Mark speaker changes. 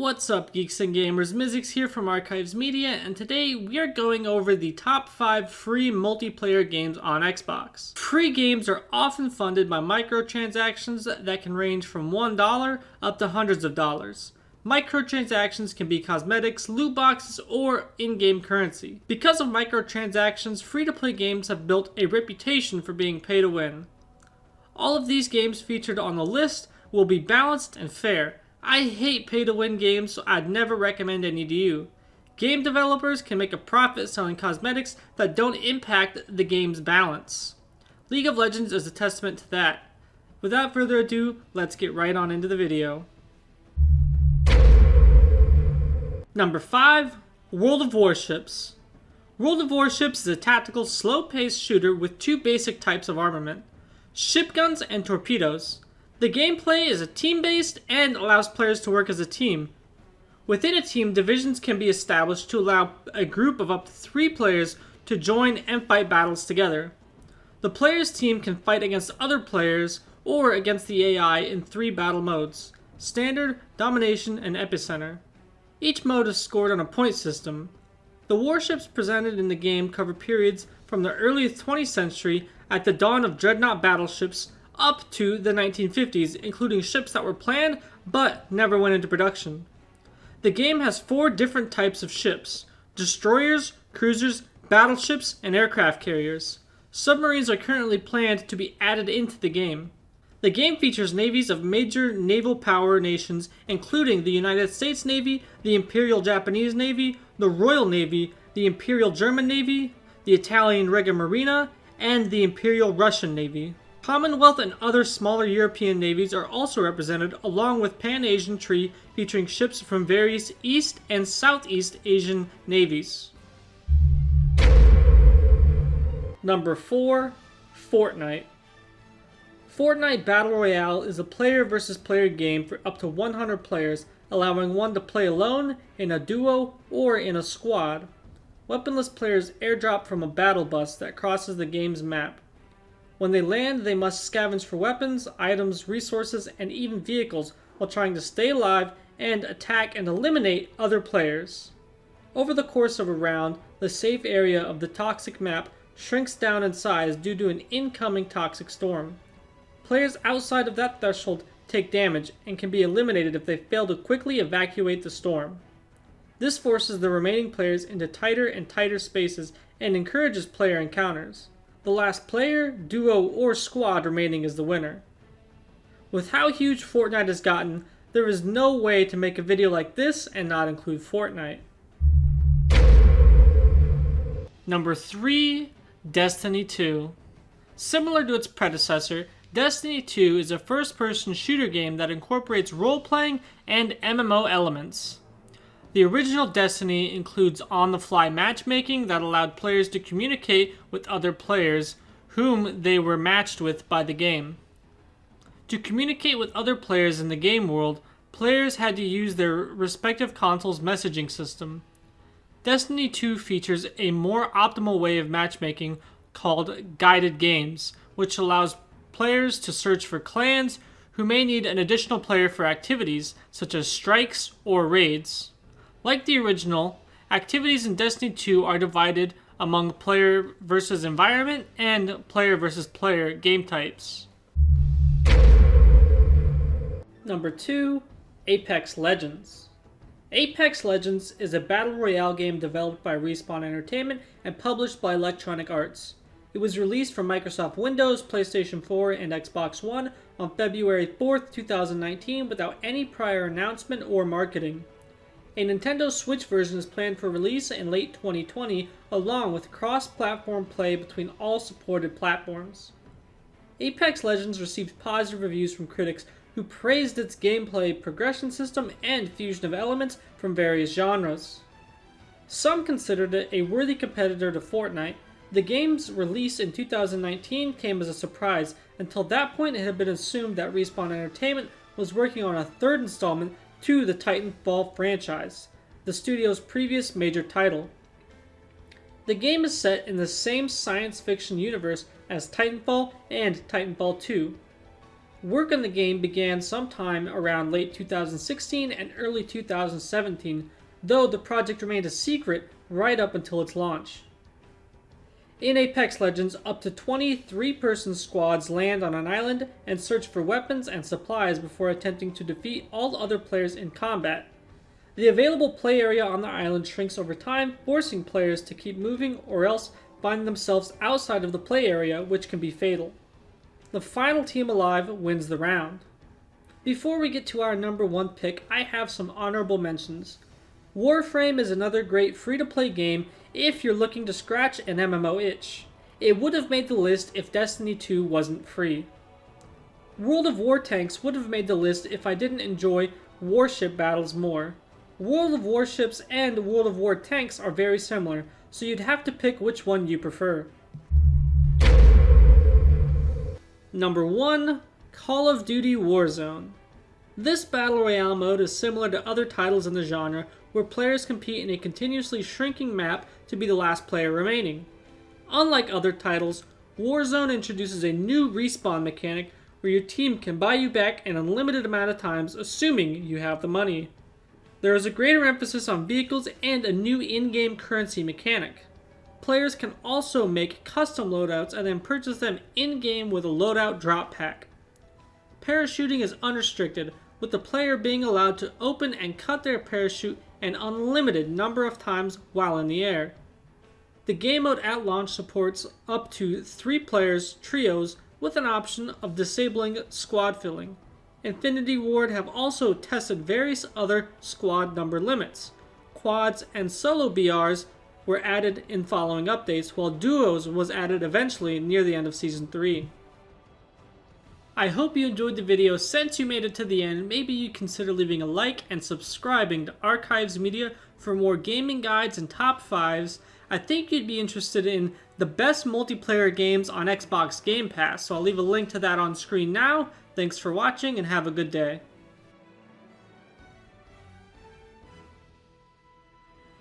Speaker 1: What's up, geeks and gamers? Mizzix here from Archives Media, and today we are going over the top 5 free multiplayer games on Xbox. Free games are often funded by microtransactions that can range from $1 up to hundreds of dollars. Microtransactions can be cosmetics, loot boxes, or in-game currency. Because of microtransactions, free-to-play games have built a reputation for being pay to win. All of these games featured on the list will be balanced and fair. I hate pay-to-win games, so I'd never recommend any to you. Game developers can make a profit selling cosmetics that don't impact the game's balance. League of Legends is a testament to that. Without further ado, let's get right on into the video. Number 5. World of Warships. World of Warships is a tactical, slow-paced shooter with two basic types of armament: ship guns and torpedoes. The gameplay is team-based and allows players to work as a team. Within a team, divisions can be established to allow a group of up to 3 players to join and fight battles together. The player's team can fight against other players or against the AI in 3 battle modes: Standard, Domination, and Epicenter. Each mode is scored on a point system. The warships presented in the game cover periods from the early 20th century at the dawn of dreadnought battleships up to the 1950s, including ships that were planned but never went into production. The game has 4 different types of ships: destroyers, cruisers, battleships, and aircraft carriers. Submarines are currently planned to be added into the game. The game features navies of major naval power nations, including the United States Navy, the Imperial Japanese Navy, the Royal Navy, the Imperial German Navy, the Italian Regia Marina, and the Imperial Russian Navy. Commonwealth and other smaller European navies are also represented, along with Pan-Asian tree featuring ships from various East and Southeast Asian navies. Number 4. Fortnite. Fortnite Battle Royale is a player versus player game for up to 100 players, allowing one to play alone, in a duo, or in a squad. Weaponless players airdrop from a battle bus that crosses the game's map. When they land, they must scavenge for weapons, items, resources, and even vehicles while trying to stay alive and attack and eliminate other players. Over the course of a round, the safe area of the toxic map shrinks down in size due to an incoming toxic storm. Players outside of that threshold take damage and can be eliminated if they fail to quickly evacuate the storm. This forces the remaining players into tighter and tighter spaces and encourages player encounters. The last player, duo, or squad remaining is the winner. With how huge Fortnite has gotten, there is no way to make a video like this and not include Fortnite. Number 3. Destiny 2. Similar to its predecessor, Destiny 2 is a first-person shooter game that incorporates role-playing and MMO elements. The original Destiny includes on-the-fly matchmaking that allowed players to communicate with other players whom they were matched with by the game. To communicate with other players in the game world, players had to use their respective console's messaging system. Destiny 2 features a more optimal way of matchmaking called guided games, which allows players to search for clans who may need an additional player for activities such as strikes or raids. Like the original, activities in Destiny 2 are divided among player versus environment and player versus player game types. Number 2. Apex Legends. Apex Legends is a battle royale game developed by Respawn Entertainment and published by Electronic Arts. It was released for Microsoft Windows, PlayStation 4, and Xbox One on February 4th, 2019 without any prior announcement or marketing. A Nintendo Switch version is planned for release in late 2020, along with cross-platform play between all supported platforms. Apex Legends received positive reviews from critics who praised its gameplay, progression system, and fusion of elements from various genres. Some considered it a worthy competitor to Fortnite. The game's release in 2019 came as a surprise. Until that point, it had been assumed that Respawn Entertainment was working on a 3rd installment to the Titanfall franchise, the studio's previous major title. The game is set in the same science fiction universe as Titanfall and Titanfall 2. Work on the game began sometime around late 2016 and early 2017, though the project remained a secret right up until its launch. In Apex Legends, up to 23-person squads land on an island and search for weapons and supplies before attempting to defeat all other players in combat. The available play area on the island shrinks over time, forcing players to keep moving or else find themselves outside of the play area, which can be fatal. The final team alive wins the round. Before we get to our number 1 pick, I have some honorable mentions. Warframe is another great free-to-play game if you're looking to scratch an MMO itch. It would have made the list if Destiny 2 wasn't free. World of War tanks would have made the list if I didn't enjoy warship battles more. World of Warships and World of War tanks are very similar, so you'd have to pick which one you prefer. Number 1. Call of Duty Warzone. This Battle Royale mode is similar to other titles in the genre, where players compete in a continuously shrinking map to be the last player remaining. Unlike other titles, Warzone introduces a new respawn mechanic where your team can buy you back an unlimited amount of times, assuming you have the money. There is a greater emphasis on vehicles and a new in-game currency mechanic. Players can also make custom loadouts and then purchase them in-game with a loadout drop pack. Parachuting is unrestricted, with the player being allowed to open and cut their parachute an unlimited number of times while in the air. The game mode at launch supports up to 3 players trios with an option of disabling squad filling. Infinity Ward have also tested various other squad number limits. Quads and solo BRs were added in following updates, while duos was added eventually near the end of Season 3. I hope you enjoyed the video. Since you made it to the end, maybe you consider leaving a like and subscribing to Archives Media for more gaming guides and top 5s. I think you'd be interested in the best multiplayer games on Xbox Game Pass, so I'll leave a link to that on screen now. Thanks for watching and have a good day.